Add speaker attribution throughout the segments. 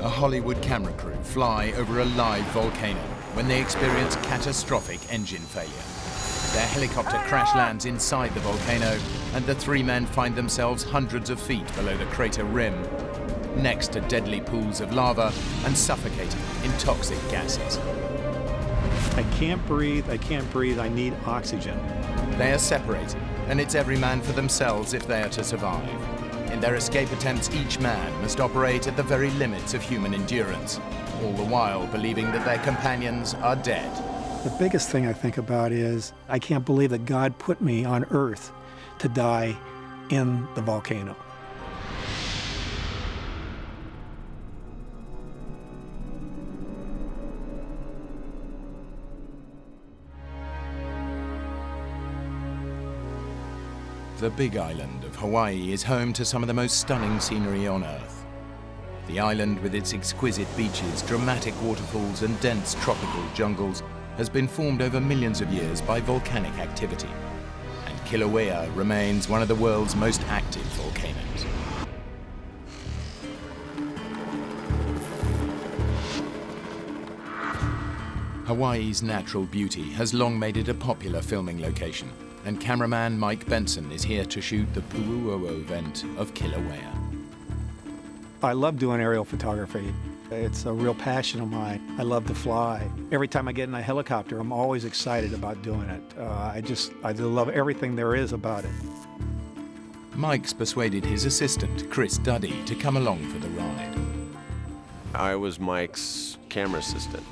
Speaker 1: A Hollywood camera crew fly over a live volcano when they experience catastrophic engine failure. Their helicopter crash lands inside the volcano, and the three men find themselves hundreds of feet below the crater rim, next to deadly pools of lava and suffocating in toxic gases.
Speaker 2: I can't breathe, I need oxygen.
Speaker 1: They are separated, and it's every man for themselves if they are to survive. In their escape attempts, each man must operate at the very limits of human endurance, all the while believing that their companions are dead.
Speaker 2: The biggest thing I think about is I can't believe that God put me on Earth to die in the volcano.
Speaker 1: The big island of Hawaii is home to some of the most stunning scenery on Earth. The island, with its exquisite beaches, dramatic waterfalls, and dense tropical jungles, has been formed over millions of years by volcanic activity. And Kilauea remains one of the world's most active volcanoes. Hawaii's natural beauty has long made it a popular filming location, and cameraman Mike Benson is here to shoot the Pu'uo'o vent of Kilauea.
Speaker 2: I love doing aerial photography. It's a real passion of mine. I love to fly. Every time I get in a helicopter, I'm always excited about doing it. I love everything there is about it.
Speaker 1: Mike's persuaded his assistant, Chris Duddy, to come along for the ride.
Speaker 3: I was Mike's camera assistant.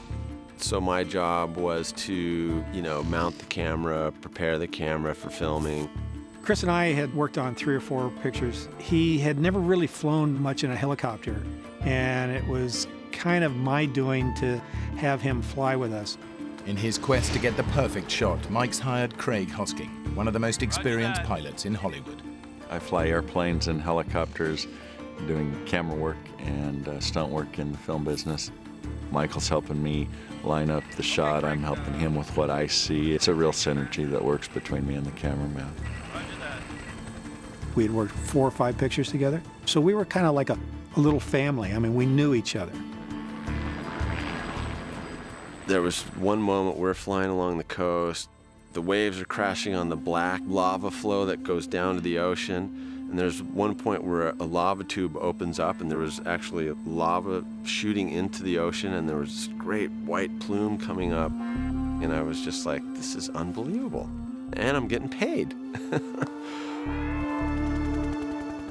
Speaker 3: So my job was to, mount the camera, prepare the camera for filming.
Speaker 2: Chris and I had worked on 3 or 4 pictures. He had never really flown much in a helicopter, and it was kind of my doing to have him fly with us.
Speaker 1: In his quest to get the perfect shot, Mike's hired Craig Hosking, one of the most experienced pilots in Hollywood.
Speaker 4: I fly airplanes and helicopters, doing camera work and stunt work in the film business. Michael's helping me line up the shot. I'm helping him with what I see. It's a real synergy that works between me and the cameraman.
Speaker 2: We had worked 4 or 5 pictures together, so we were kind of like a little family. I mean, we knew each other.
Speaker 3: There was one moment we're flying along the coast. The waves are crashing on the black lava flow that goes down to the ocean. And there's one point where a lava tube opens up, and there was actually lava shooting into the ocean, and there was this great white plume coming up. And I was just like, this is unbelievable. And I'm getting paid.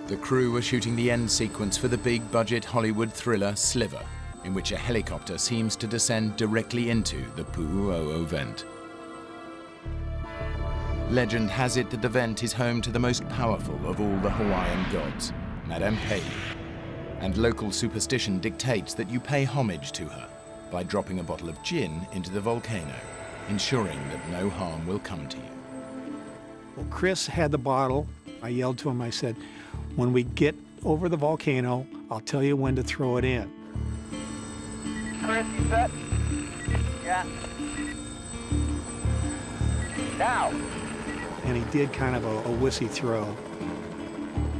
Speaker 1: The crew were shooting the end sequence for the big-budget Hollywood thriller Sliver, in which a helicopter seems to descend directly into the Pu'uo'o vent. Legend has it that the vent is home to the most powerful of all the Hawaiian gods, Madame Pele. And local superstition dictates that you pay homage to her by dropping a bottle of gin into the volcano, ensuring that no harm will come to you.
Speaker 2: Well, Chris had the bottle. I yelled to him, I said, when we get over the volcano, I'll tell you when to throw it in.
Speaker 5: Chris, you set? Yeah. Now.
Speaker 2: And he did kind of a wussy throw.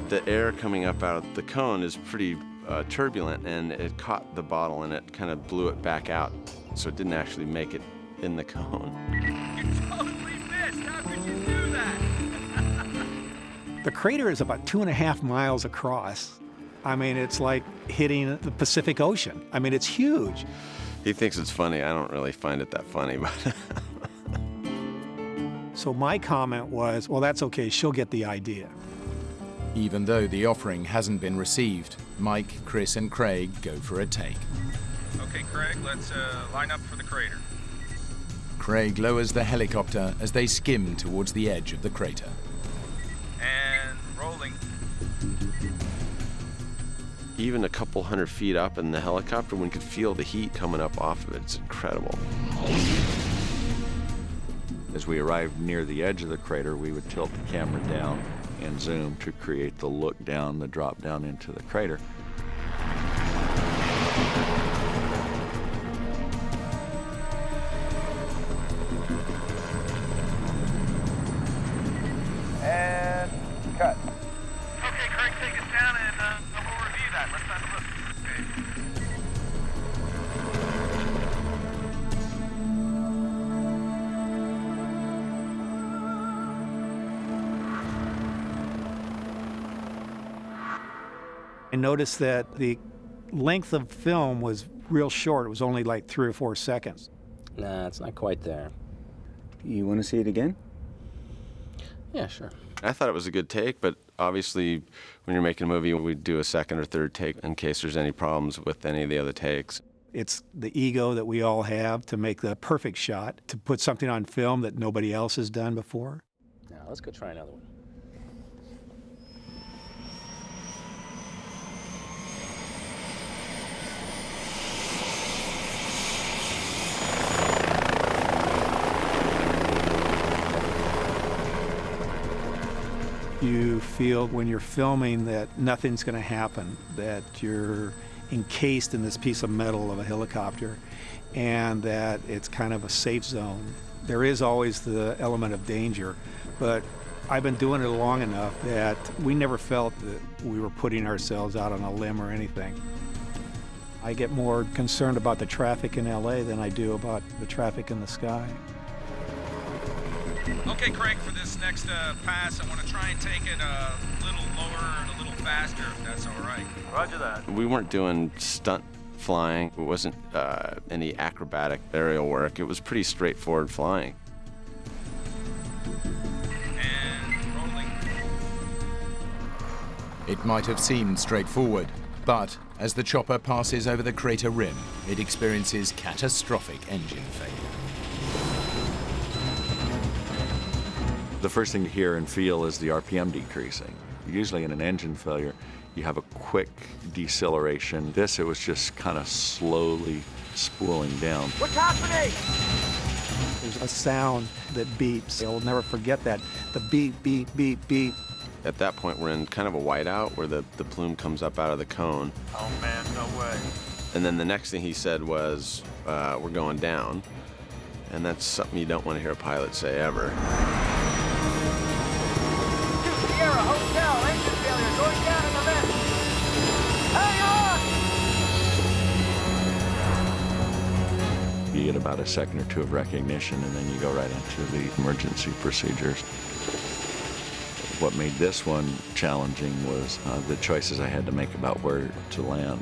Speaker 3: The air coming up out of the cone is pretty turbulent, and it caught the bottle and it kind of blew it back out, so it didn't actually make it in the cone.
Speaker 5: You totally missed! How could you do that?
Speaker 2: The crater is about 2.5 miles across. I mean, it's like hitting the Pacific Ocean. I mean, it's huge.
Speaker 3: He thinks it's funny. I don't really find it that funny, but...
Speaker 2: So my comment was, well, that's okay, she'll get the idea.
Speaker 1: Even though the offering hasn't been received, Mike, Chris, and Craig go for a take.
Speaker 6: Okay, Craig, let's line up for the crater.
Speaker 1: Craig lowers the helicopter as they skim towards the edge of the crater.
Speaker 6: And rolling.
Speaker 3: Even a couple 100 feet up in the helicopter, one could feel the heat coming up off of it. It's incredible.
Speaker 4: As we arrived near the edge of the crater, we would tilt the camera down and zoom to create the look down, the drop down into the crater.
Speaker 5: And cut.
Speaker 6: Okay, Craig, take us down and we'll review that. Let's have a look. Okay.
Speaker 2: I noticed that the length of film was real short. It was only like 3 or 4 seconds.
Speaker 7: Nah, it's not quite there.
Speaker 8: You want to see it again?
Speaker 7: Yeah, sure.
Speaker 3: I thought it was a good take, but obviously when you're making a movie, we do a second or third take in case there's any problems with any of the other takes.
Speaker 2: It's the ego that we all have to make the perfect shot, to put something on film that nobody else has done before.
Speaker 7: Now, let's go try another one.
Speaker 2: You feel when you're filming that nothing's going to happen, that you're encased in this piece of metal of a helicopter, and that it's kind of a safe zone. There is always the element of danger, but I've been doing it long enough that we never felt that we were putting ourselves out on a limb or anything. I get more concerned about the traffic in LA than I do about the traffic in the sky.
Speaker 6: Okay, Craig, for this next pass, I want to try and take it a little lower and a little faster, if that's all right.
Speaker 5: Roger that.
Speaker 3: We weren't doing stunt flying. It wasn't any acrobatic aerial work. It was pretty straightforward flying.
Speaker 6: And rolling.
Speaker 1: It might have seemed straightforward, but as the chopper passes over the crater rim, it experiences catastrophic engine failure.
Speaker 4: The first thing you hear and feel is the RPM decreasing. Usually in an engine failure, you have a quick deceleration. This, it was just kind of slowly spooling down.
Speaker 5: What's happening?
Speaker 2: There's a sound that beeps. I'll never forget that. The beep, beep, beep, beep.
Speaker 3: At that point, we're in kind of a whiteout where the plume comes up out of the cone.
Speaker 5: Oh, man, no way.
Speaker 3: And then the next thing he said was, we're going down. And that's something you don't want to hear a pilot say ever.
Speaker 5: Sierra, hotel, engine failure, going down in the vent. Hang on!
Speaker 4: You get about a second or two of recognition, and then you go right into the emergency procedures. What made this one challenging was the choices I had to make about where to land.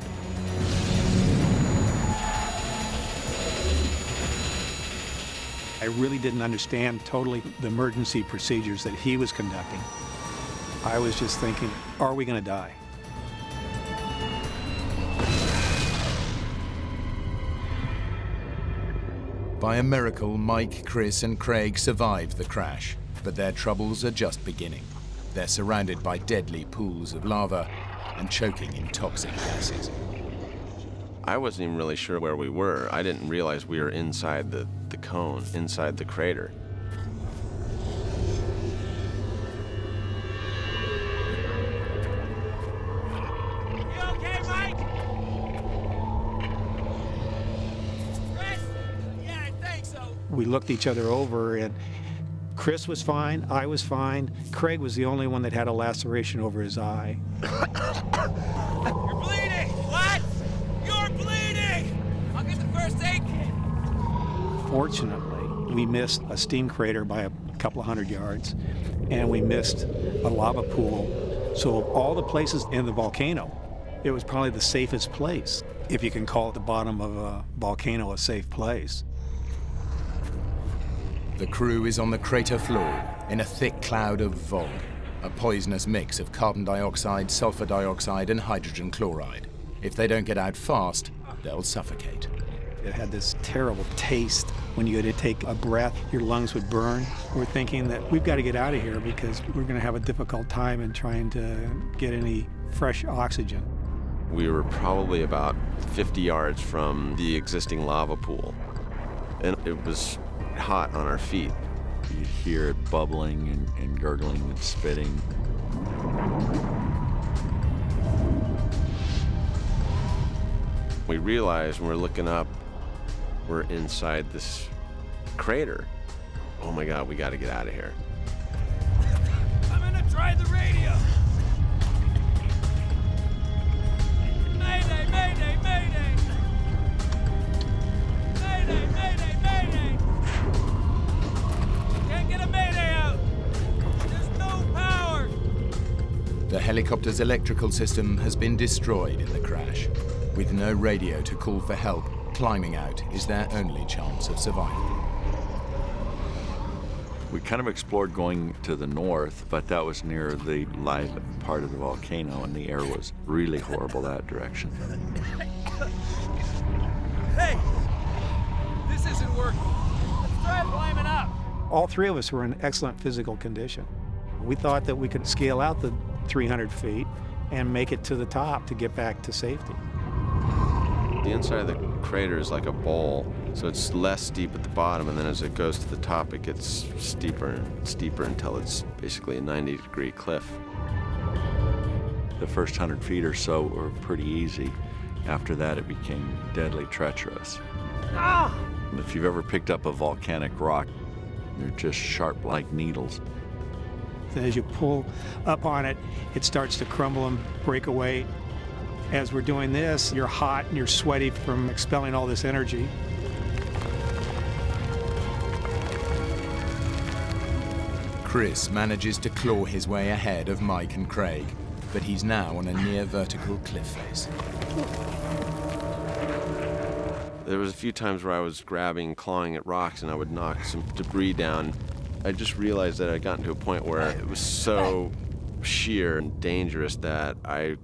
Speaker 2: I really didn't understand totally the emergency procedures that he was conducting. I was just thinking, are we going to die?
Speaker 1: By a miracle, Mike, Chris, and Craig survived the crash, but their troubles are just beginning. They're surrounded by deadly pools of lava and choking in toxic gases.
Speaker 3: I wasn't even really sure where we were. I didn't realize we were inside the cone, inside the crater.
Speaker 5: You okay, Mike? Chris? Yeah, I think so.
Speaker 2: We looked each other over, and Chris was fine, I was fine. Craig was the only one that had a laceration over his eye.
Speaker 5: You're bleeding! What? You're bleeding! I'll get the first aid kit.
Speaker 2: Fortunately, we missed a steam crater by a couple of 100 yards, and we missed a lava pool. So of all the places in the volcano, it was probably the safest place, if you can call it the bottom of a volcano a safe place.
Speaker 1: The crew is on the crater floor in a thick cloud of VOG, a poisonous mix of carbon dioxide, sulfur dioxide, and hydrogen chloride. If they don't get out fast, they'll suffocate.
Speaker 2: It had this terrible taste. When you had to take a breath, your lungs would burn. We're thinking that we've got to get out of here because we're going to have a difficult time in trying to get any fresh oxygen.
Speaker 3: We were probably about 50 yards from the existing lava pool, and it was hot on our feet.
Speaker 4: You'd hear it bubbling and gurgling and spitting.
Speaker 3: We realized when we're looking up, we're inside this crater. Oh my God, we got to get out of here.
Speaker 5: I'm gonna try the radio. Mayday, mayday, mayday. Mayday, mayday, mayday. Can't get a mayday out. There's no power.
Speaker 1: The helicopter's electrical system has been destroyed in the crash. With no radio to call for help, climbing out is their only chance of survival.
Speaker 4: We kind of explored going to the north, but that was near the live part of the volcano, and the air was really horrible that direction.
Speaker 5: Hey! This isn't working. Let's try climbing up.
Speaker 2: All three of us were in excellent physical condition. We thought that we could scale out the 300 feet and make it to the top to get back to safety.
Speaker 3: The inside of the crater is like a bowl, so it's less steep at the bottom, and then as it goes to the top, it gets steeper and steeper until it's basically a 90-degree cliff.
Speaker 4: The first 100 feet or so were pretty easy. After that, it became deadly treacherous. If you've ever picked up a volcanic rock, they're just sharp like needles.
Speaker 2: As you pull up on it, it starts to crumble and break away. As we're doing this, you're hot and you're sweaty from expelling all this energy.
Speaker 1: Chris manages to claw his way ahead of Mike and Craig, but he's now on a near vertical cliff face.
Speaker 3: There was a few times where I was grabbing and clawing at rocks, and I would knock some debris down. I just realized that I'd gotten to a point where it was so sheer and dangerous that I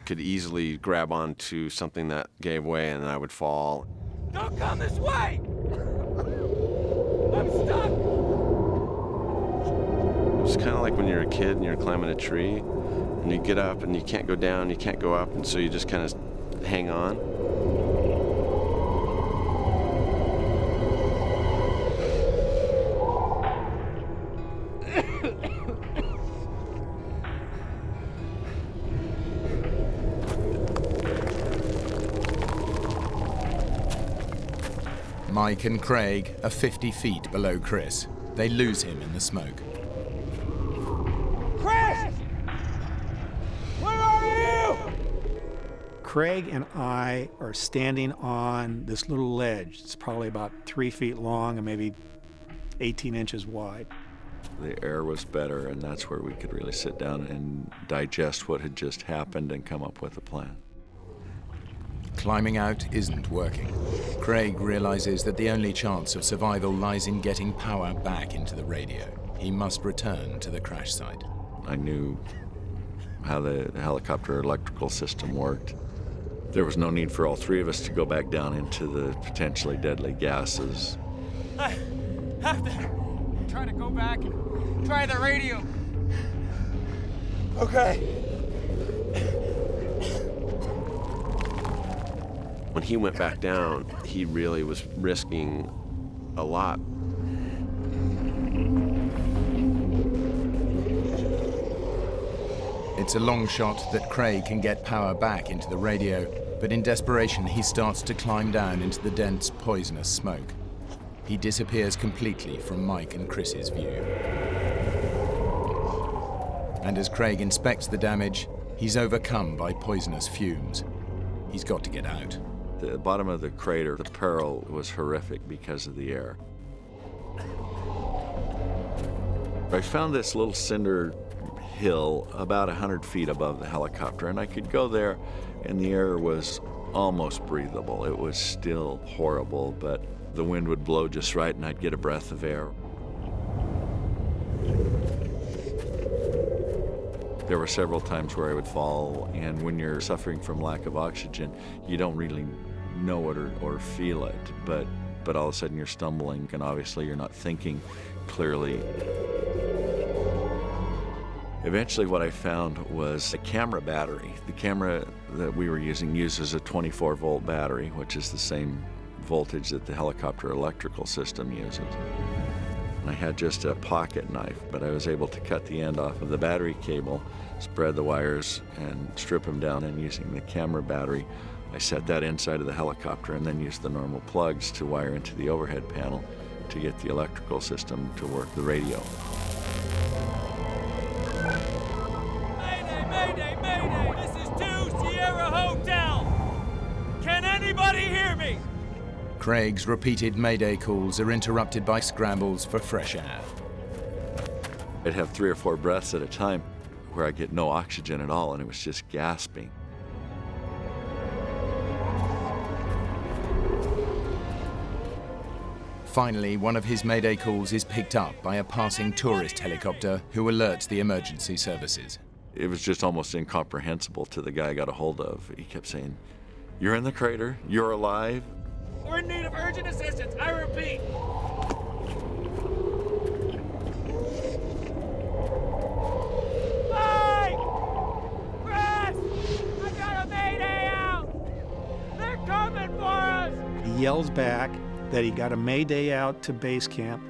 Speaker 3: could easily grab onto something that gave way and I would fall.
Speaker 5: Don't come this way! I'm stuck!
Speaker 3: It was kind of like when you're a kid and you're climbing a tree and you get up and you can't go down, you can't go up, and so you just kind of hang on.
Speaker 1: Mike and Craig are 50 feet below Chris. They lose him in the smoke.
Speaker 5: Chris! Where are you?
Speaker 2: Craig and I are standing on this little ledge. It's probably about 3 feet long and maybe 18 inches wide.
Speaker 4: The air was better, and that's where we could really sit down and digest what had just happened and come up with a plan.
Speaker 1: Climbing out isn't working. Craig realizes that the only chance of survival lies in getting power back into the radio. He must return to the crash site.
Speaker 4: I knew how the helicopter electrical system worked. There was no need for all three of us to go back down into the potentially deadly gases.
Speaker 5: I have to try to go back and try the radio. Okay.
Speaker 3: When he went back down, he really was risking a lot.
Speaker 1: It's a long shot that Craig can get power back into the radio, but in desperation he starts to climb down into the dense, poisonous smoke. He disappears completely from Mike and Chris's view. And as Craig inspects the damage, he's overcome by poisonous fumes. He's got to get out.
Speaker 4: The bottom of the crater, the peril was horrific because of the air. I found this little cinder hill about 100 feet above the helicopter, and I could go there, and the air was almost breathable. It was still horrible, but the wind would blow just right, and I'd get a breath of air. There were several times where I would fall, and when you're suffering from lack of oxygen, you don't really know it or feel it, but all of a sudden you're stumbling, and obviously you're not thinking clearly. Eventually what I found was a camera battery. The camera that we were using uses a 24-volt battery, which is the same voltage that the helicopter electrical system uses. I had just a pocket knife, but I was able to cut the end off of the battery cable, spread the wires, and strip them down, and using the camera battery, I set that inside of the helicopter and then used the normal plugs to wire into the overhead panel to get the electrical system to work the radio.
Speaker 5: Mayday, mayday, mayday! This is 2 Sierra Hotel! Can anybody hear me?
Speaker 1: Craig's repeated mayday calls are interrupted by scrambles for fresh air.
Speaker 4: I'd have 3 or 4 breaths at a time where I get no oxygen at all, and it was just gasping.
Speaker 1: Finally, one of his mayday calls is picked up by a passing tourist helicopter who alerts the emergency services.
Speaker 4: It was just almost incomprehensible to the guy I got a hold of. He kept saying, "You're in the crater, you're alive."
Speaker 5: We're in need of urgent assistance. I repeat. Mike! Chris! I got a mayday out! They're coming for us!
Speaker 2: He yells back that he got a mayday out to base camp,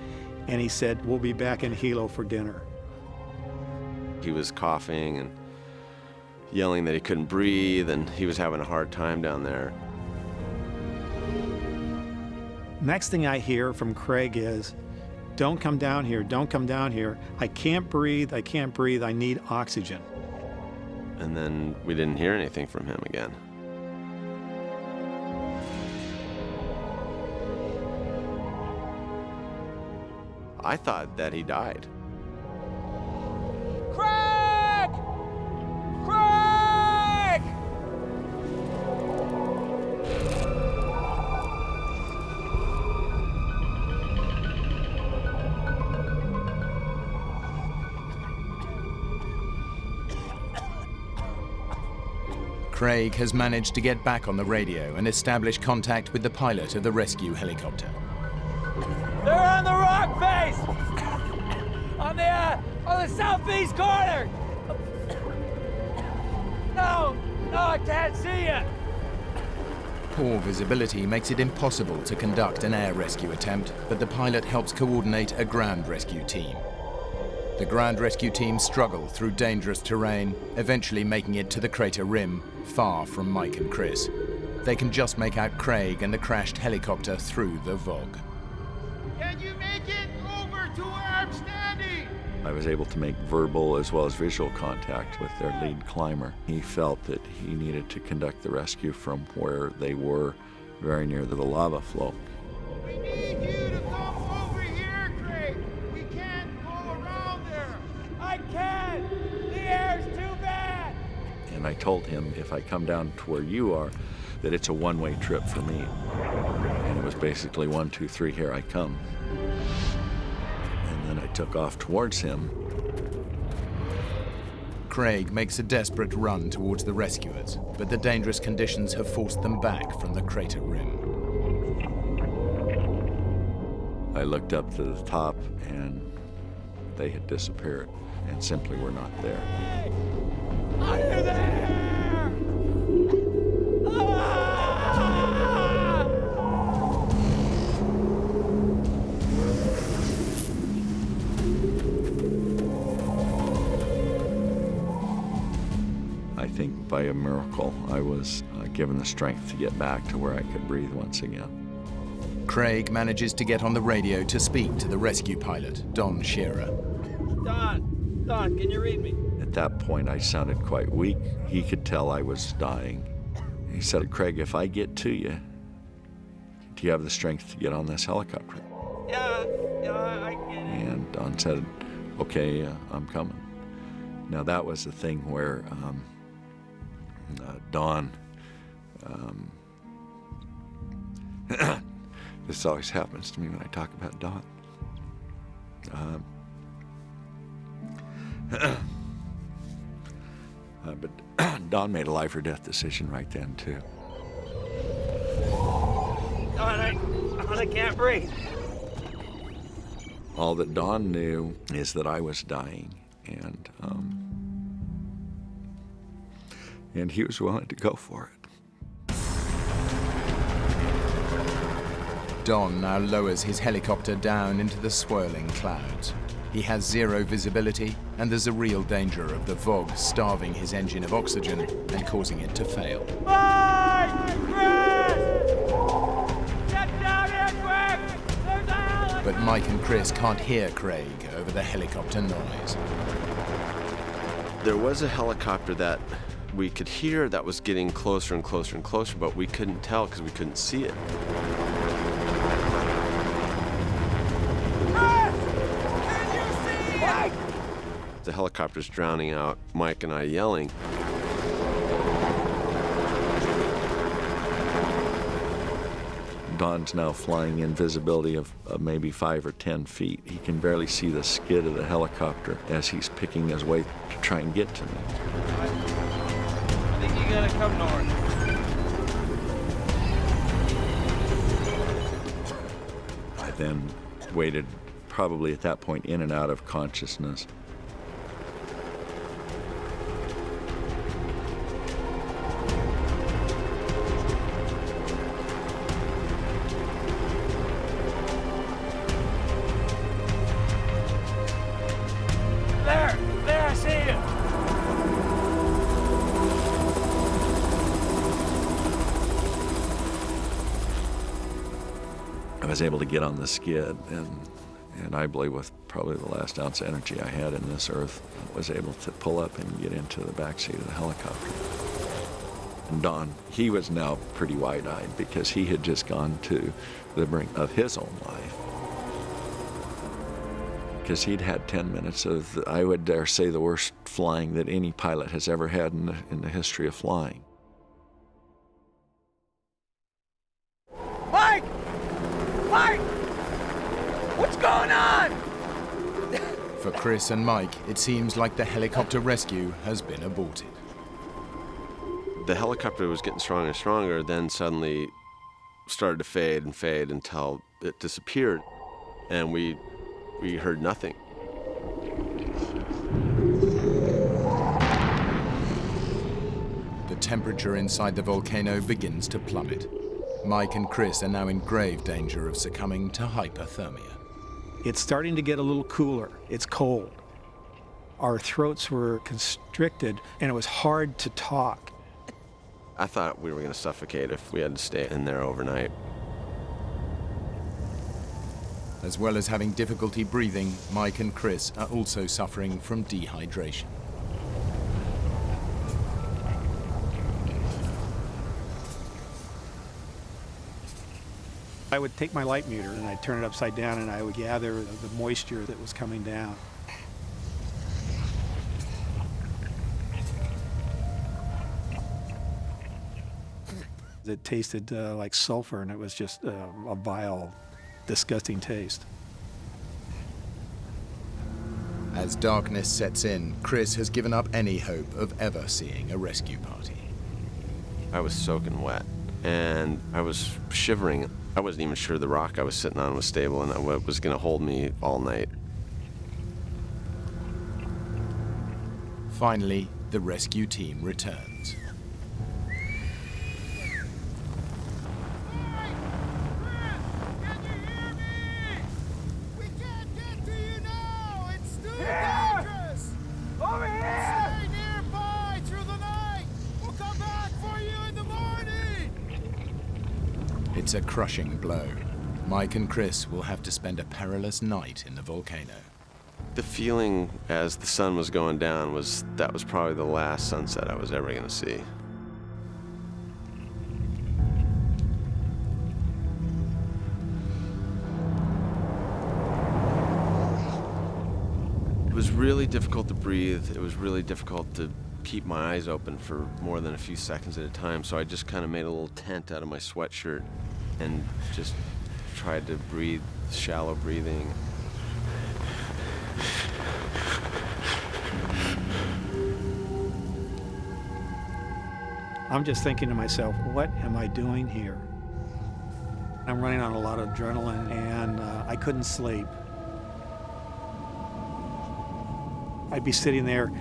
Speaker 2: and he said, "We'll be back in Hilo for dinner."
Speaker 3: He was coughing and yelling that he couldn't breathe, and he was having a hard time down there.
Speaker 2: Next thing I hear from Craig is, "Don't come down here, don't come down here. I can't breathe, I can't breathe, I need oxygen."
Speaker 3: And then we didn't hear anything from him again. I thought that he died.
Speaker 5: Craig! Craig!
Speaker 1: Craig has managed to get back on the radio and establish contact with the pilot of the rescue helicopter.
Speaker 5: They're on the rock face! On the southeast corner! No, I can't see you!
Speaker 1: Poor visibility makes it impossible to conduct an air rescue attempt, but the pilot helps coordinate a ground rescue team. The ground rescue team struggle through dangerous terrain, eventually making it to the crater rim, far from Mike and Chris. They can just make out Craig and the crashed helicopter through the VOG.
Speaker 9: Can you make it over to where I'm standing?
Speaker 4: I was able to make verbal as well as visual contact with their lead climber. He felt that he needed to conduct the rescue from where they were, very near the lava flow.
Speaker 9: We need you to come over here, Craig. We can't go around there.
Speaker 5: I can't! The air's too bad!
Speaker 4: And I told him, if I come down to where you are, that it's a one-way trip for me. And it was basically 1, 2, 3, here I come. And then I took off towards him.
Speaker 1: Craig makes a desperate run towards the rescuers, but the dangerous conditions have forced them back from the crater rim.
Speaker 4: I looked up to the top, and they had disappeared and simply were not there.
Speaker 5: Are you there?
Speaker 4: I think by a miracle, I was given the strength to get back to where I could breathe once again.
Speaker 1: Craig manages to get on the radio to speak to the rescue pilot, Don Shearer.
Speaker 7: Don, can you read me?
Speaker 4: At that point, I sounded quite weak. He could tell I was dying. He said, "Craig, if I get to you, do you have the strength to get on this helicopter?"
Speaker 5: Yeah, I get it.
Speaker 4: And Don said, "Okay, I'm coming." Now, that was the thing where Don, this always happens to me when I talk about Don. But Don made a life or death decision right then, too.
Speaker 5: Don, I can't breathe.
Speaker 4: All that Don knew is that I was dying, and he was willing to go for it.
Speaker 1: Don now lowers his helicopter down into the swirling clouds. He has zero visibility, and there's a real danger of the VOG starving his engine of oxygen and causing it to fail.
Speaker 5: Mike! Chris! Get down here quick! There's a helicopter!
Speaker 1: But Mike and Chris can't hear Craig over the helicopter noise.
Speaker 3: There was a helicopter that we could hear that was getting closer and closer and closer, but we couldn't tell because we couldn't see it. The helicopter's drowning out Mike and I yelling.
Speaker 4: Don's now flying in visibility of maybe 5 or 10 feet. He can barely see the skid of the helicopter as he's picking his way to try and get to me.
Speaker 7: I think you gotta come north.
Speaker 4: I then waited, probably at that point, in and out of consciousness.
Speaker 5: There, I see you.
Speaker 4: I was able to get on the skid, and I believe with probably the last ounce of energy I had in this earth, I was able to pull up and get into the backseat of the helicopter. And Don, he was now pretty wide-eyed because he had just gone to the brink of his own life. Because he'd had 10 minutes of, I would dare say, the worst flying that any pilot has ever had in the history of flying.
Speaker 5: Mike! Mike! What's going on?
Speaker 1: For Chris and Mike, it seems like the helicopter rescue has been aborted.
Speaker 3: The helicopter was getting stronger and stronger, then suddenly started to fade and fade until it disappeared, and we heard nothing.
Speaker 1: The temperature inside the volcano begins to plummet. Mike and Chris are now in grave danger of succumbing to hypothermia.
Speaker 2: It's starting to get a little cooler. It's cold. Our throats were constricted, and it was hard to talk.
Speaker 3: I thought we were going to suffocate if we had to stay in there overnight.
Speaker 1: As well as having difficulty breathing, Mike and Chris are also suffering from dehydration.
Speaker 2: I would take my light meter and I'd turn it upside down and I would gather the moisture that was coming down. It tasted like sulfur, and it was just a vile, disgusting taste.
Speaker 1: As darkness sets in, Chris has given up any hope of ever seeing a rescue party.
Speaker 3: I was soaking wet, and I was shivering. I wasn't even sure the rock I was sitting on was stable and that was going to hold me all night.
Speaker 1: Finally, the rescue team returns. It's a crushing blow. Mike and Chris will have to spend a perilous night in the volcano.
Speaker 3: The feeling as the sun was going down was that was probably the last sunset I was ever going to see. It was really difficult to breathe. It was really difficult to keep my eyes open for more than a few seconds at a time, so I just kind of made a little tent out of my sweatshirt and just tried to breathe, shallow breathing.
Speaker 2: I'm just thinking to myself, what am I doing here? I'm running on a lot of adrenaline, and I couldn't sleep. I'd be sitting there,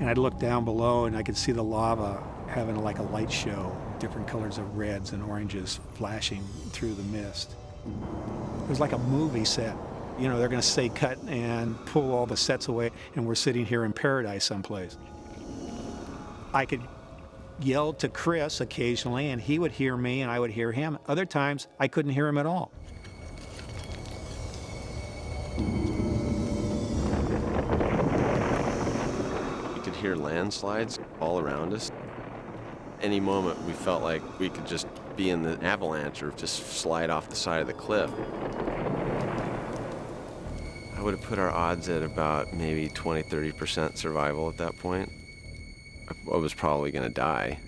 Speaker 2: and I'd look down below, and I could see the lava having like a light show, different colors of reds and oranges flashing through the mist. It was like a movie set. You know, they're going to say cut and pull all the sets away, and we're sitting here in paradise someplace. I could yell to Chris occasionally, and he would hear me, and I would hear him. Other times, I couldn't hear him at all.
Speaker 3: You could hear landslides all around us. Any moment, we felt like we could just be in the avalanche or just slide off the side of the cliff. I would have put our odds at about maybe 20–30% survival at that point. I was probably going to die.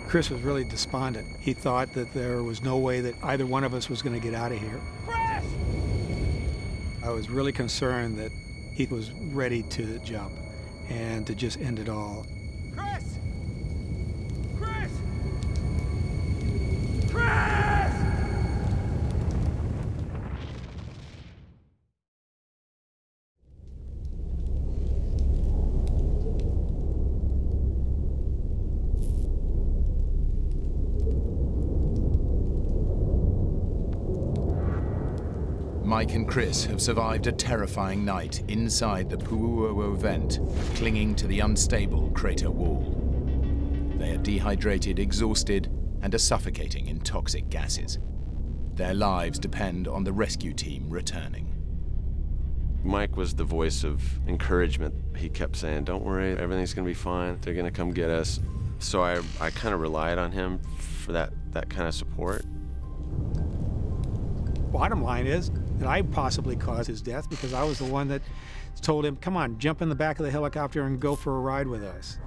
Speaker 2: Chris was really despondent. He thought that there was no way that either one of us was going to get out of here.
Speaker 9: Chris!
Speaker 2: I was really concerned that he was ready to jump and to just end it all.
Speaker 9: Chris! Chris! Chris!
Speaker 1: Mike and Chris have survived a terrifying night inside the Puuo vent, clinging to the unstable crater wall. They are dehydrated, exhausted, and are suffocating in toxic gases. Their lives depend on the rescue team returning.
Speaker 3: Mike was the voice of encouragement. He kept saying, "Don't worry, everything's going to be fine. They're going to come get us." So I kind of relied on him for that kind of support.
Speaker 2: Bottom line is that I possibly caused his death because I was the one that told him, "Come on, jump in the back of the helicopter and go for a ride with us."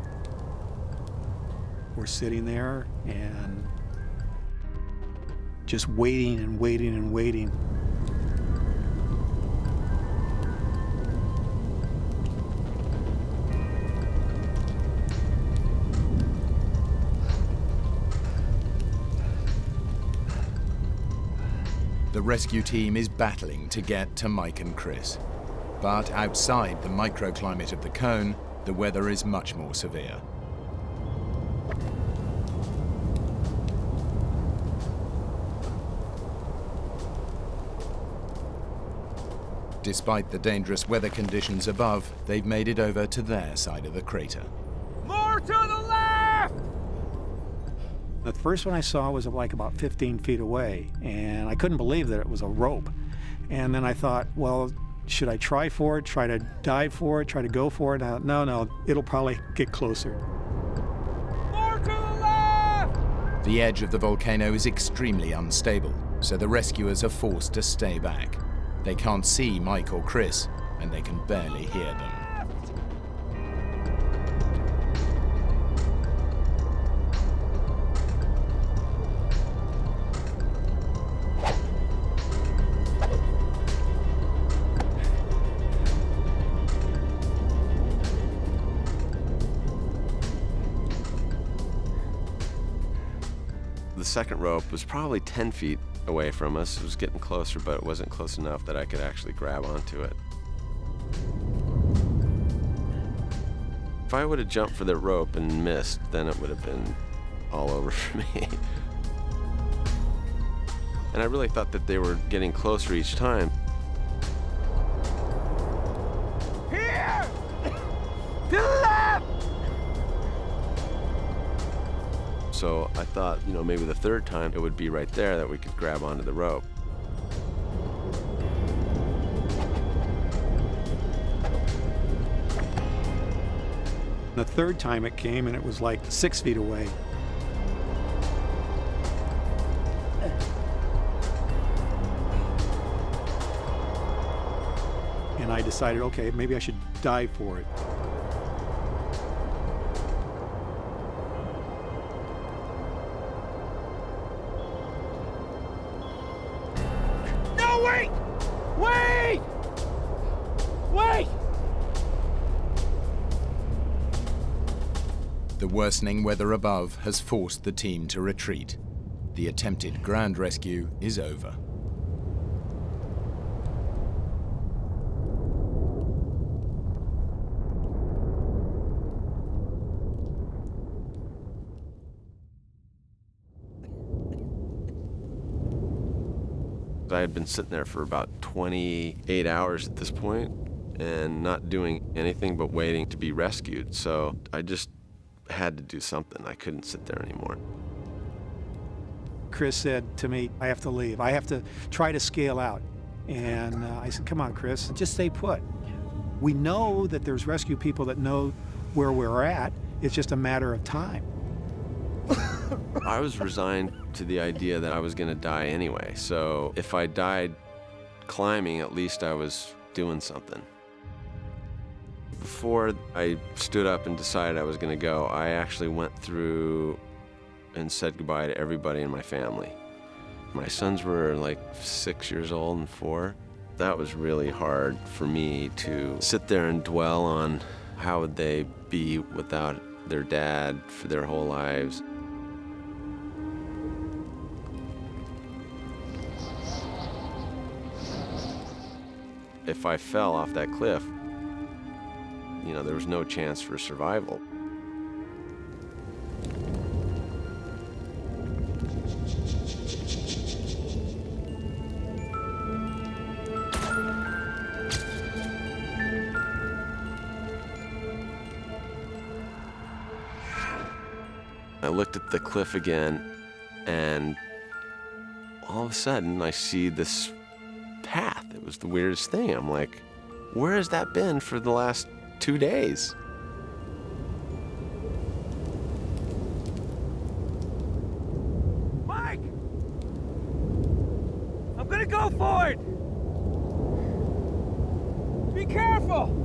Speaker 2: We're sitting there and just waiting and waiting and waiting.
Speaker 1: The rescue team is battling to get to Mike and Chris. But outside the microclimate of the cone, the weather is much more severe. Despite the dangerous weather conditions above, they've made it over to their side of the crater.
Speaker 9: More to the left!
Speaker 2: The first one I saw was like about 15 feet away, and I couldn't believe that it was a rope. And then I thought, well, should I try for it, try to dive for it, try to go for it? No, it'll probably get closer.
Speaker 9: More to the left!
Speaker 1: The edge of the volcano is extremely unstable, so the rescuers are forced to stay back. They can't see Mike or Chris, and they can barely hear them.
Speaker 3: The second rope was probably 10 feet away from us. It was getting closer, but it wasn't close enough that I could actually grab onto it. If I would have jumped for the rope and missed, then it would have been all over for me. And I really thought that they were getting closer each time.
Speaker 9: Here! To the left!
Speaker 3: So I thought, maybe the third time it would be right there that we could grab onto the rope.
Speaker 2: The third time it came, and it was like 6 feet away. And I decided, okay, maybe I should dive for it.
Speaker 9: No, wait! Wait! Wait!
Speaker 1: The worsening weather above has forced the team to retreat. The attempted ground rescue is over.
Speaker 3: I had been sitting there for about 28 hours at this point and not doing anything but waiting to be rescued. So I just had to do something. I couldn't sit there anymore.
Speaker 2: Chris said to me, I have to leave. I have to try to scale out. And I said, come on, Chris, just stay put. We know that there's rescue people that know where we're at. It's just a matter of time.
Speaker 3: I was resigned to the idea that I was going to die anyway. So if I died climbing, at least I was doing something. Before I stood up and decided I was going to go, I actually went through and said goodbye to everybody in my family. My sons were like 6 years old and 4. That was really hard for me to sit there and dwell on how would they be without their dad for their whole lives. If I fell off that cliff, you know, there was no chance for survival. I looked at the cliff again, and all of a sudden I see this path. It was the weirdest thing. I'm like, where has that been for the last 2 days?
Speaker 5: Mike! I'm gonna go for it! Be careful!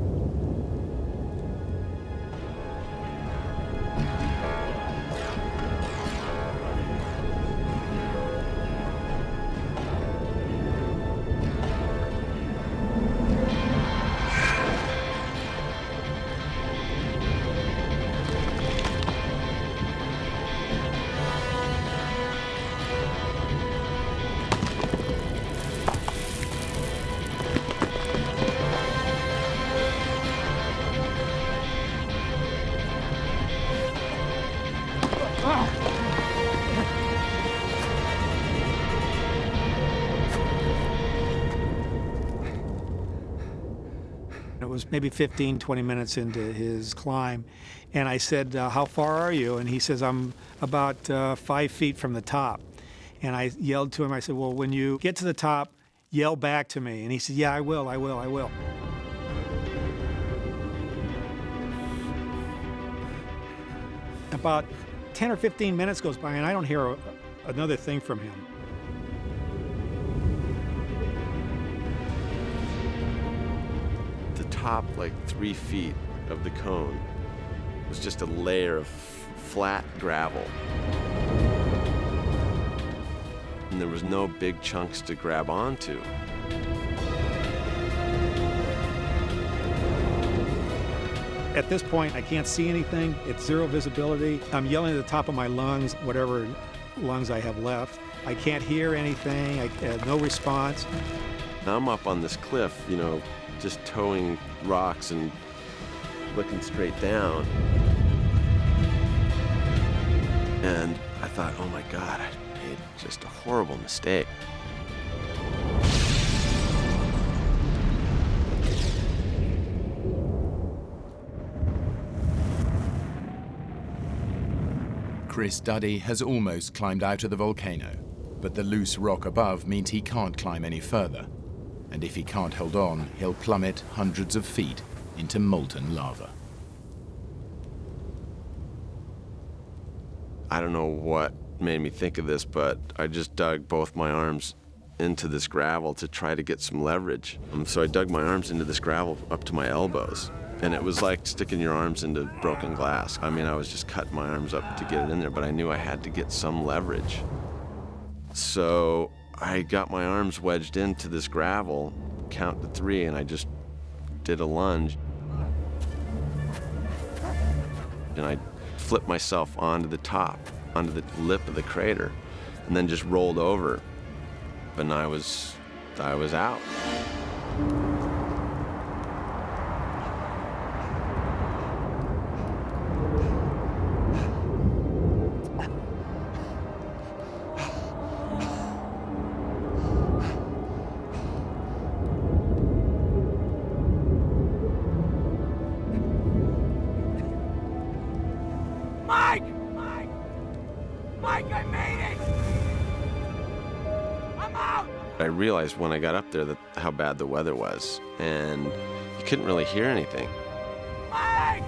Speaker 2: It was maybe 15, 20 minutes into his climb, and I said, how far are you? And he says, I'm about 5 feet from the top. And I yelled to him, I said, well, when you get to the top, yell back to me. And he said, yeah, I will. About 10 or 15 minutes goes by, and I don't hear another thing from him.
Speaker 3: The top, like 3 feet of the cone, was just a layer of flat gravel. And there was no big chunks to grab onto.
Speaker 2: At this point, I can't see anything. It's zero visibility. I'm yelling at the top of my lungs, whatever lungs I have left. I can't hear anything. No response.
Speaker 3: Now I'm up on this cliff, you know, just towing rocks and looking straight down. And I thought, oh my God, I made just a horrible mistake.
Speaker 1: Chris Duddy has almost climbed out of the volcano, but the loose rock above means he can't climb any further. And if he can't hold on, he'll plummet hundreds of feet into molten lava.
Speaker 3: I don't know what made me think of this, but I just dug both my arms into this gravel to try to get some leverage. So I dug my arms into this gravel up to my elbows. And it was like sticking your arms into broken glass. I mean, I was just cutting my arms up to get it in there, but I knew I had to get some leverage. So I got my arms wedged into this gravel, count to 3, and I just did a lunge. And I flipped myself onto the top, onto the lip of the crater, and then just rolled over. And I was out.
Speaker 5: Mike, I made it! I'm out!
Speaker 3: I realized when I got up there that how bad the weather was, and you couldn't really hear anything.
Speaker 5: Mike!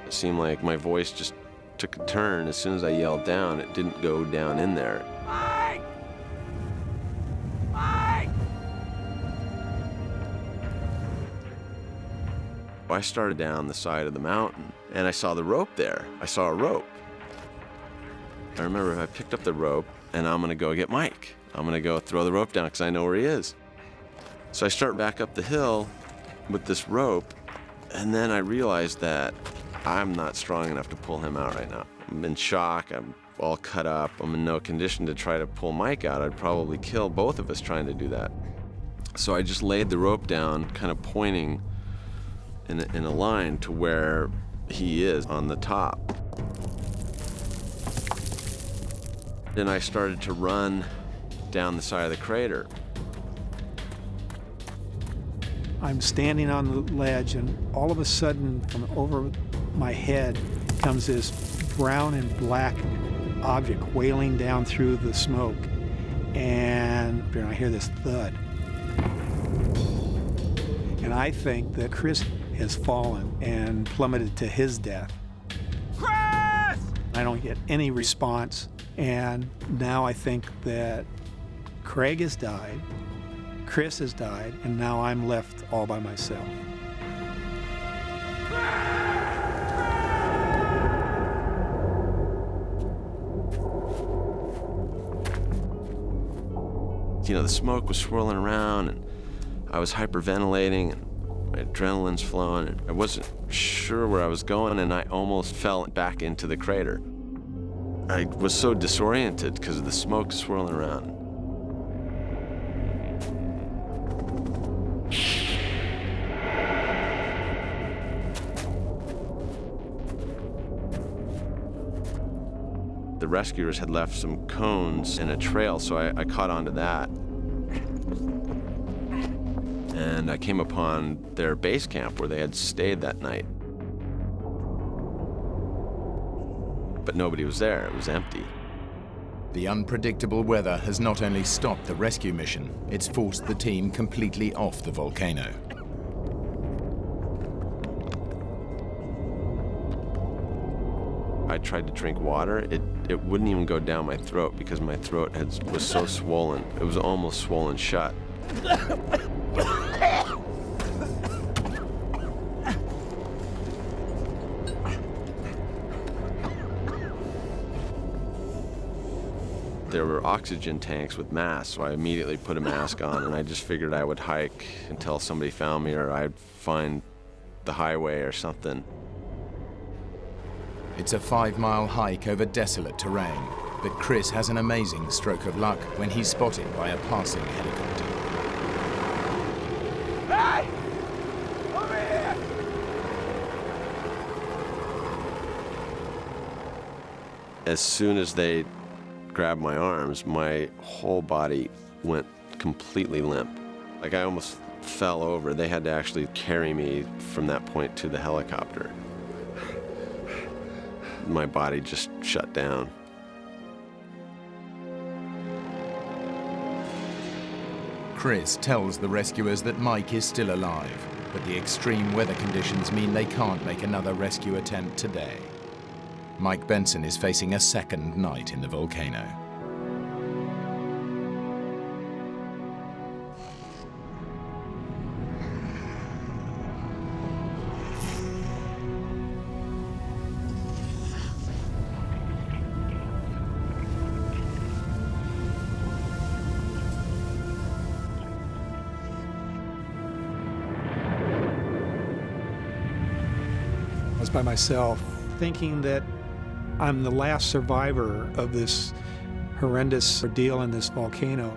Speaker 3: It seemed like my voice just took a turn. As soon as I yelled down, it didn't go down in there.
Speaker 5: Mike! Mike!
Speaker 3: I started down the side of the mountain, and I saw the rope there. I saw a rope. I remember I picked up the rope, and I'm gonna go get Mike. I'm gonna go throw the rope down because I know where he is. So I start back up the hill with this rope, and then I realized that I'm not strong enough to pull him out right now. I'm in shock, I'm all cut up, I'm in no condition to try to pull Mike out. I'd probably kill both of us trying to do that. So I just laid the rope down, kind of pointing in a line to where he is on the top. Then I started to run down the side of the crater.
Speaker 2: I'm standing on the ledge, and all of a sudden, from over my head comes this brown and black object wailing down through the smoke. And I hear this thud. And I think that Chris has fallen and plummeted to his death.
Speaker 5: Chris!
Speaker 2: I don't get any response, and now I think that Craig has died, Chris has died, and now I'm left all by myself.
Speaker 3: You know, the smoke was swirling around, and I was hyperventilating, and my adrenaline's flowing, and I wasn't sure where I was going, and I almost fell back into the crater. I was so disoriented because of the smoke swirling around. The rescuers had left some cones in a trail, so I caught onto that. And I came upon their base camp where they had stayed that night. But nobody was there, it was empty.
Speaker 1: The unpredictable weather has not only stopped the rescue mission, it's forced the team completely off the volcano.
Speaker 3: I tried to drink water, it wouldn't even go down my throat because my throat was so swollen. It was almost swollen shut. There were oxygen tanks with masks, so I immediately put a mask on, and I just figured I would hike until somebody found me or I'd find the highway or something.
Speaker 1: It's a 5-mile hike over desolate terrain, but Chris has an amazing stroke of luck when he's spotted by a passing helicopter.
Speaker 5: Hey! Over here!
Speaker 3: As soon as they grabbed my arms, my whole body went completely limp. Like I almost fell over. They had to actually carry me from that point to the helicopter. My body just shut down.
Speaker 1: Chris tells the rescuers that Mike is still alive, but the extreme weather conditions mean they can't make another rescue attempt today. Mike Benson is facing a second night in the volcano.
Speaker 2: I was by myself, thinking that I'm the last survivor of this horrendous ordeal in this volcano.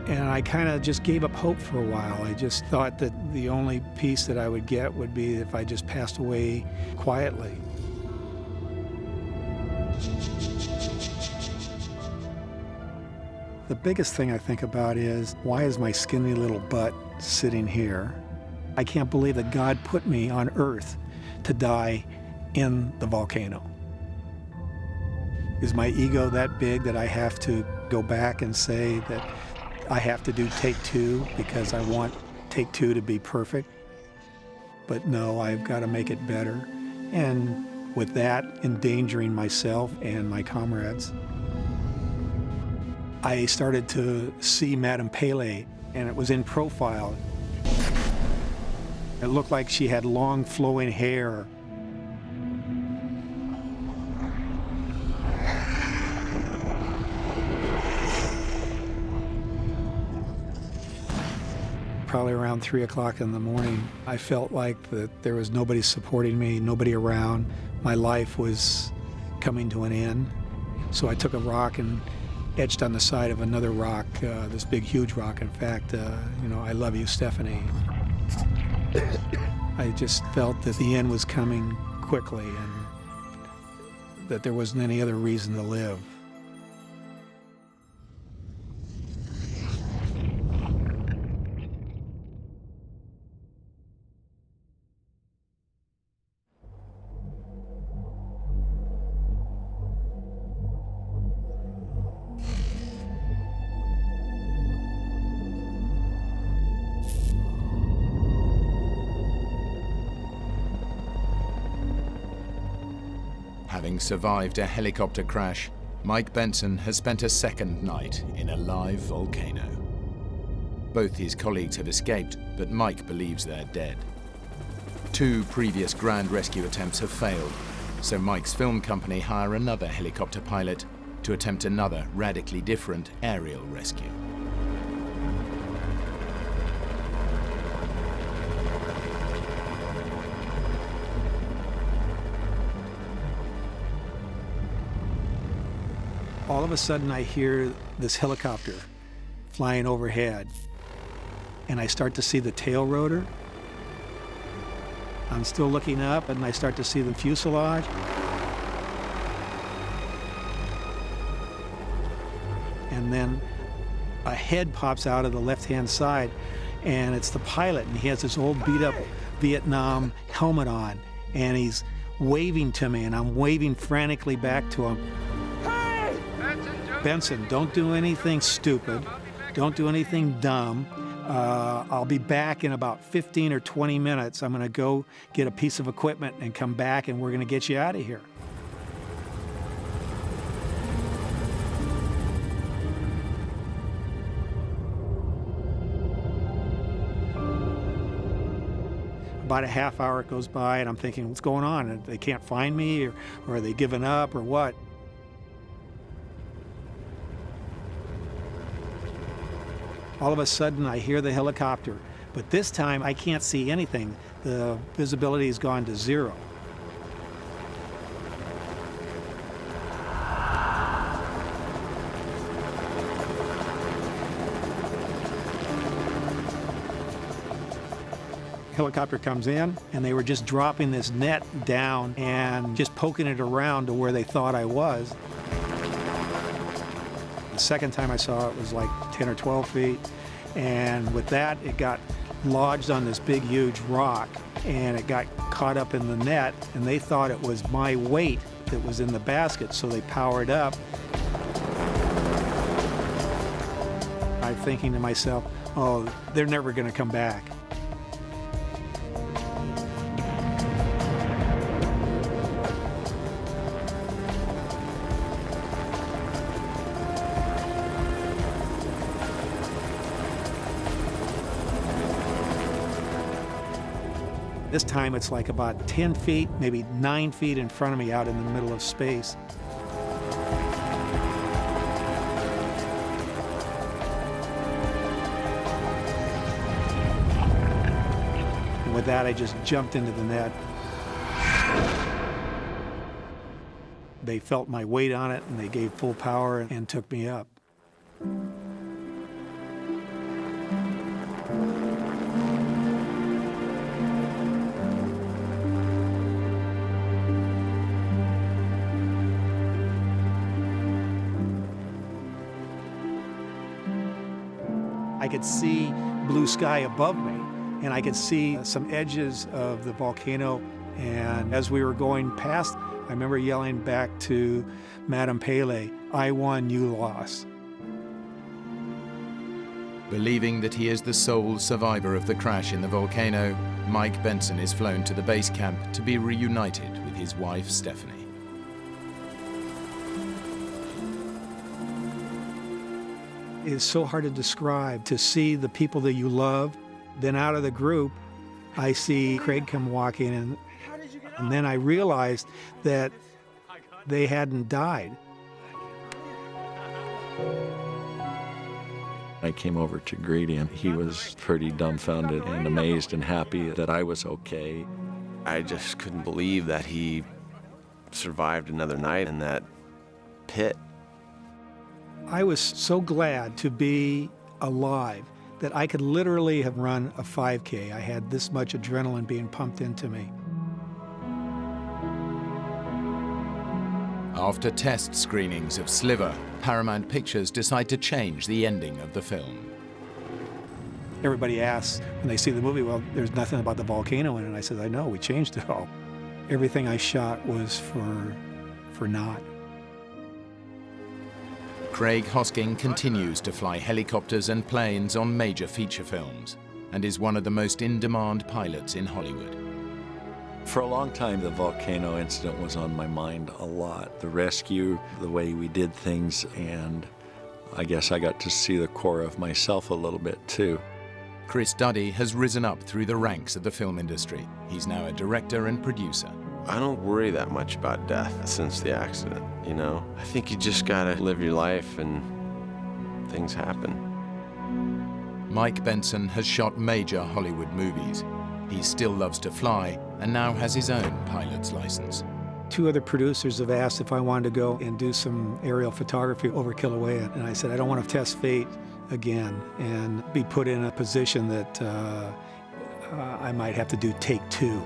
Speaker 2: And I kind of just gave up hope for a while. I just thought that the only peace that I would get would be if I just passed away quietly. The biggest thing I think about is, why is my skinny little butt sitting here? I can't believe that God put me on Earth to die in the volcano. Is my ego that big that I have to go back and say that I have to do take two because I want take two to be perfect? But no, I've got to make it better. And with that, endangering myself and my comrades. I started to see Madame Pele, and it was in profile. It looked like she had long flowing hair. Probably around 3 o'clock in the morning, I felt like that there was nobody supporting me, nobody around. My life was coming to an end. So I took a rock and etched on the side of another rock, this big, huge rock. In fact, I love you, Stephanie. I just felt that the end was coming quickly and that there wasn't any other reason to live.
Speaker 1: Having survived a helicopter crash, Mike Benson has spent a second night in a live volcano. Both his colleagues have escaped, but Mike believes they're dead. 2 previous ground rescue attempts have failed, so Mike's film company hire another helicopter pilot to attempt another radically different aerial rescue.
Speaker 2: All of a sudden I hear this helicopter flying overhead, and I start to see the tail rotor. I'm still looking up, and I start to see the fuselage. And then a head pops out of the left-hand side, and it's the pilot, and he has this old beat-up Vietnam helmet on, and he's waving to me, and I'm waving frantically back to him. Benson, don't do anything stupid. Don't do anything dumb. I'll be back in about 15 or 20 minutes. I'm going to go get a piece of equipment and come back, and we're going to get you out of here. About a half hour goes by, and I'm thinking, what's going on? They can't find me, or are they giving up, or what? All of a sudden, I hear the helicopter, but this time I can't see anything. The visibility has gone to 0. Helicopter comes in, and they were just dropping this net down and just poking it around to where they thought I was. The second time I saw it was like 10 or 12 feet, and with that it got lodged on this big huge rock, and it got caught up in the net, and they thought it was my weight that was in the basket, so they powered up. I'm thinking to myself, oh, they're never going to come back. This time it's like about 10 feet, maybe 9 feet in front of me out in the middle of space. And with that, I just jumped into the net. They felt my weight on it, and they gave full power and took me up. I could see blue sky above me, and I could see some edges of the volcano. And as we were going past, I remember yelling back to Madame Pele, "I won, you lost."
Speaker 1: Believing that he is the sole survivor of the crash in the volcano, Mike Benson is flown to the base camp to be reunited with his wife, Stephanie. It's
Speaker 2: so hard to describe, to see the people that you love, then out of the group, I see Craig come walking in, and then I realized that they hadn't died.
Speaker 4: I came over to greet him. He was pretty dumbfounded and amazed and happy that I was okay.
Speaker 3: I just couldn't believe that he survived another night in that pit.
Speaker 2: I was so glad to be alive that I could literally have run a 5K. I had this much adrenaline being pumped into me.
Speaker 1: After test screenings of Sliver, Paramount Pictures decide to change the ending of the film.
Speaker 2: Everybody asks when they see the movie, well, there's nothing about the volcano in it. I said, I know, we changed it all. Everything I shot was for naught.
Speaker 1: Craig Hosking continues to fly helicopters and planes on major feature films and is one of the most in-demand pilots in Hollywood.
Speaker 4: For a long time, the volcano incident was on my mind a lot. The rescue, the way we did things, and I guess I got to see the core of myself a little bit too.
Speaker 1: Chris Duddy has risen up through the ranks of the film industry. He's now a director and producer.
Speaker 3: I don't worry that much about death since the accident, you know? I think you just gotta live your life and things happen.
Speaker 1: Mike Benson has shot major Hollywood movies. He still loves to fly and now has his own pilot's license.
Speaker 2: 2 other producers have asked if I wanted to go and do some aerial photography over Kilauea, and I said I don't want to test fate again and be put in a position that I might have to do take 2.